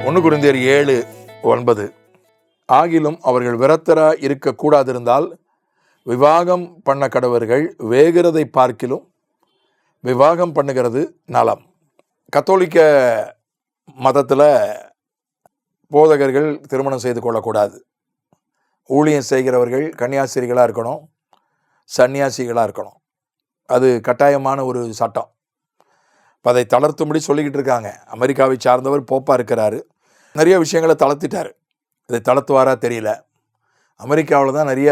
1 கொரிந்தியர் 7:9 ஆகிலும் அவர்கள் விரத்தராய் இருக்கக்கூடாதிருந்தால் விவாகம் பண்ண கடவர்கள் வேகிறதை பார்க்கிலும் விவாகம் பண்ணுகிறது நலம். கத்தோலிக்க மதத்தில் போதகர்கள் திருமணம் செய்து கொள்ளக்கூடாது. ஊழியம் செய்கிறவர்கள் கன்னியாஸ்திரிகளாக இருக்கணும், சன்னியாசிகளாக இருக்கணும். அது கட்டாயமான ஒரு சட்டம். இப்போ அதை தளர்த்தும்படி சொல்லிக்கிட்டு இருக்காங்க. அமெரிக்காவை சார்ந்தவர் போப்பா இருக்கிறாரு, நிறைய விஷயங்களை தளர்த்திட்டார். இதை தளர்த்துவாரா தெரியல. அமெரிக்காவில் தான் நிறைய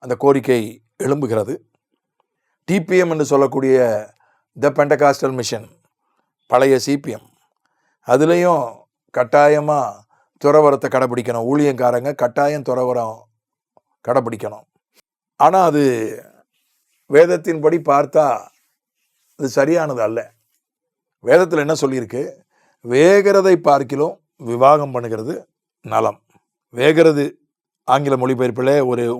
அந்த கோரிக்கை எழும்புகிறது. டிபிஎம் என்று சொல்லக்கூடிய த பெண்டகாஸ்டல் மிஷன், பழைய சிபிஎம், அதுலேயும் கட்டாயமாக துறவரத்தை கடைப்பிடிக்கணும். ஊழியக்காரங்க கட்டாயம் துறவரம் கடைப்பிடிக்கணும். ஆனால் அது வேதத்தின்படி பார்த்தா அது சரியானது அல்ல. வேதத்தில் என்ன சொல்லியிருக்கு? வேகிறதை பார்க்கிலும் விவாகம் பண்ணுகிறது நலம். வேகிறது ஆங்கில மொழிபெயர்ப்பில்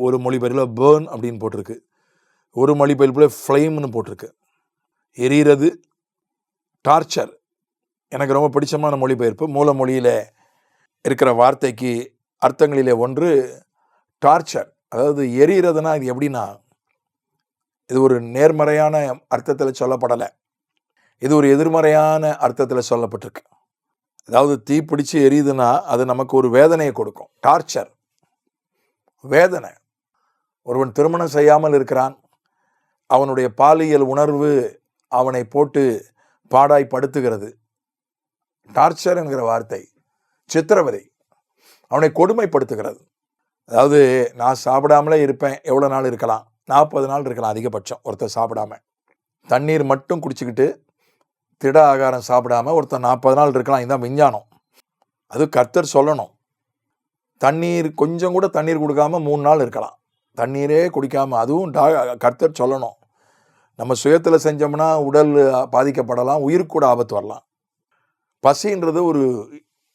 ஒரு மொழிபெயர்ப்பில் பேர்ன் அப்படின்னு போட்டிருக்கு, ஒரு மொழிபெயர்ப்பில் ஃப்ளேம்னு போட்டிருக்கு. எரிகிறது, டார்ச்சர். எனக்கு ரொம்ப பிடிச்சமான மொழிபெயர்ப்பு. மூல மொழியில் இருக்கிற வார்த்தைக்கு அர்த்தங்களிலே ஒன்று டார்ச்சர். அதாவது எரிகிறதுனா இது எப்படின்னா, இது ஒரு நேர்மறையான அர்த்தத்தில் சொல்லப்படலை, இது ஒரு எதிர்மறையான அர்த்தத்தில் சொல்லப்பட்டிருக்கு. அதாவது தீ பிடிச்சி எரியுதுன்னா அது நமக்கு ஒரு வேதனையை கொடுக்கும். டார்ச்சர், வேதனை. ஒருவன் திருமணம் செய்யாமல் இருக்கிறான், அவனுடைய பாலியல் உணர்வு அவனை போட்டு பாடாய்படுத்துகிறது. டார்ச்சர் என்கிற வார்த்தை சித்திரவதை, அவனை கொடுமைப்படுத்துகிறது. அதாவது நான் சாப்பிடாமலே இருப்பேன், எவ்வளோ நாள் இருக்கலாம்? 40 நாள் இருக்கலாம் அதிகபட்சம். ஒருத்தர் சாப்பிடாம தண்ணீர் மட்டும் குடிச்சிக்கிட்டு திட ஆகாரம் சாப்பிடாம ஒருத்தர் 40 நாள் இருக்கலாம். இதுதான் விஞ்ஞானம். அது கர்த்தர் சொல்லணும். தண்ணீர் கொஞ்சம் கூட தண்ணீர் கொடுக்காம 3 நாள் இருக்கலாம், தண்ணீரே குடிக்காமல். அதுவும் கர்த்தர் சொல்லணும். நம்ம சுயத்தில் செஞ்சோம்னா உடல் பாதிக்கப்படலாம், உயிருக்கு கூட ஆபத்து வரலாம். பசின்றது ஒரு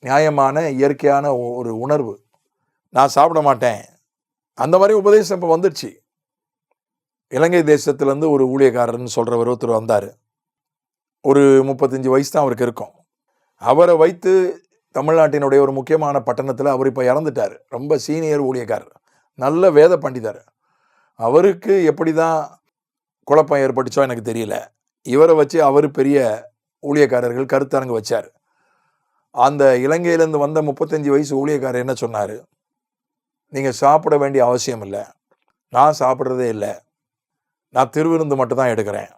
நியாயமான இயற்கையான ஒரு உணர்வு. நான் சாப்பிட மாட்டேன், அந்த மாதிரி உபதேசம் இப்போ வந்துடுச்சு. இலங்கை தேசத்துலேருந்து ஒரு ஊழியக்காரர்னு சொல்கிறவர் ஒருத்தர் வந்தார். ஒரு 35 வயசு தான் அவருக்கு இருக்கும். அவரை வைத்து தமிழ்நாட்டினுடைய ஒரு முக்கியமான பட்டணத்தில் அவர் இப்போ இறந்துட்டார். ரொம்ப சீனியர் ஊழியக்காரர், நல்ல வேத பண்டிதர். அவருக்கு எப்படி தான் குழப்பம் ஏற்பட்டுச்சோ எனக்கு தெரியல. இவரை வச்சு அவர் பெரிய ஊழியக்காரர்கள் கருத்தரங்கு வச்சார். அந்த இலங்கையிலேருந்து வந்த 35 வயசு ஊழியக்காரர் என்ன சொன்னார்? நீங்கள் சாப்பிட வேண்டிய அவசியம் இல்லை, நான் சாப்பிட்றதே இல்லை, நான் திருவிருந்து மட்டும்தான் எடுக்கிறேன்,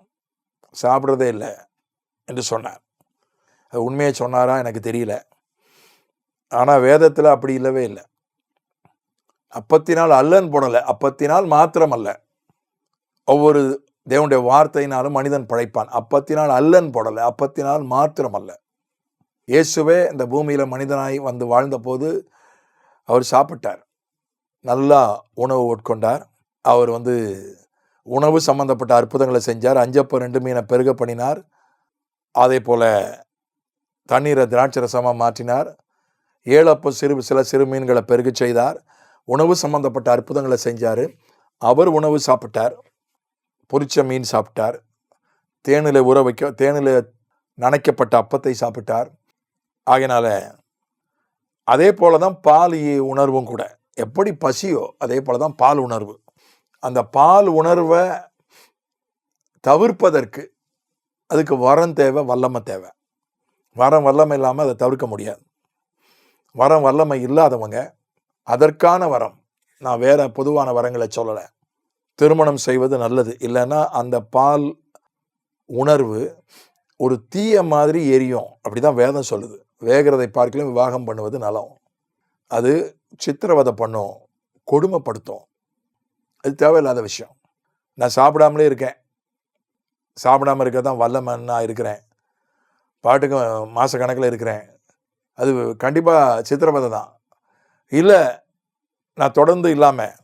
சாப்பிட்றதே இல்லை என்று சொன்னார். அது உண்மையை சொன்னாரா எனக்கு தெரியல. ஆனால் வேதத்தில் அப்படி இல்லவே இல்லை. அப்பத்தினால் அல்லன்னு போடலை, அப்பத்தினால் மாத்திரம் அல்ல. ஒவ்வொரு தேவனுடைய வார்த்தையினாலும் மனிதன் படைப்பான். அப்பத்தினால் அல்லன்னு போடலை, அப்பத்தினால் மாத்திரம் அல்ல. இயேசுவே இந்த பூமியில் மனிதனாய் வந்து வாழ்ந்த போது அவர் சாப்பிட்டார், நல்லா உணவு உட்கொண்டார். அவர் உணவு சம்பந்தப்பட்ட அற்புதங்களை செஞ்சார். 5 அப்பம் 2 மீனை பெருக பண்ணினார். அதே போல் தண்ணீரை திராட்சை ரசமாக மாற்றினார். 7 அப்பம் சில சிறு மீன்களை பெருக செய்தார். உணவு சம்பந்தப்பட்ட அற்புதங்களை செஞ்சார். அவர் உணவு சாப்பிட்டார், பொரிச்ச மீன் சாப்பிட்டார், தேனில் நனைக்கப்பட்ட அப்பத்தை சாப்பிட்டார். ஆகையினால அதே போல தான் பால் உணர்வும் கூட. எப்படி பசியோ அதே போல தான் பால் உணர்வு. அந்த பால் உணர்வை தவிர்ப்பதற்கு அதுக்கு வரம் தேவை, வல்லமை தேவை. வல்லமை இல்லாமல் அதை தவிர்க்க முடியாது. வல்லமை இல்லாதவங்க அதற்கான வரம், நான் வேற பொதுவான வரங்களை சொல்லலை, திருமணம் செய்வது நல்லது. இல்லைன்னா அந்த பால் உணர்வு ஒரு தீய மாதிரி எரியும். அப்படிதான் வேதம் சொல்லுது. வேகிறதை பார்க்கலும் விவாகம் பண்ணுவது நலம். அது சித்திரவதை பண்ணும், கொடுமைப்படுத்தும். அது தேவையில்லாத விஷயம். நான் சாப்பிடாமலே இருக்கேன், சாப்பிடாமல் இருக்க தான் வல்லமன் நான் இருக்கிறேன், பாட்டுக்கு மாதக்கணக்கில் இருக்கிறேன், அது கண்டிப்பாக சித்திரவதை தான். இல்லை, நான் தொடர்ந்து இல்லாமல்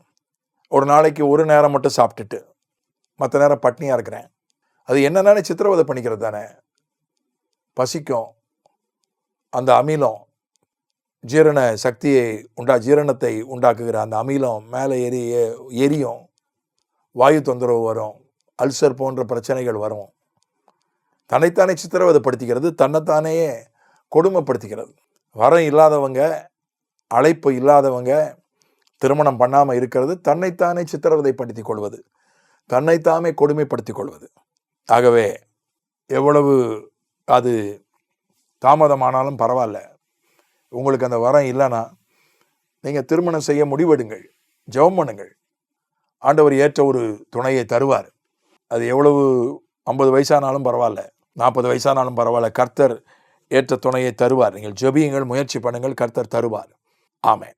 ஒரு நாளைக்கு ஒரு நேரம் மட்டும் சாப்பிட்டுட்டு மற்ற நேரம் பட்னியாக இருக்கிறேன், அது என்னென்ன சித்திரவதை பண்ணிக்கிறது தானே. பசிக்கும், அந்த அமிலம் ஜீரண சக்தியை ஜீரணத்தை உண்டாக்குகிற அந்த அமிலம் மேலே எரியும், வாயு தொந்தரவு வரும், அல்சர் போன்ற பிரச்சனைகள் வரும். தன்னைத்தானே சித்திரவதைப்படுத்திக்கிறது, தன்னைத்தானே கொடுமைப்படுத்திக்கிறது. வரம் இல்லாதவங்க, அழைப்பு இல்லாதவங்க திருமணம் பண்ணாமல் இருக்கிறது தன்னைத்தானே சித்திரவதைப்படுத்திக் கொள்வது, தன்னைத்தாமே கொடுமைப்படுத்திக் கொள்வது. ஆகவே எவ்வளவு அது தாமதமானாலும் பரவாயில்ல, உங்களுக்கு அந்த வரம் இல்லைன்னா நீங்கள் திருமணம் செய்ய முடிவெடுங்கள், ஜெபம் பண்ணுங்கள். ஆண்டவர் ஏற்ற ஒரு துணையை தருவார். அது எவ்வளவு 50 வயசானாலும் பரவாயில்ல, 40 வயசானாலும் பரவாயில்ல, கர்த்தர் ஏற்ற துணையை தருவார். நீங்கள் ஜெபியுங்கள், முயற்சி பண்ணுங்கள், கர்த்தர் தருவார். ஆமென்.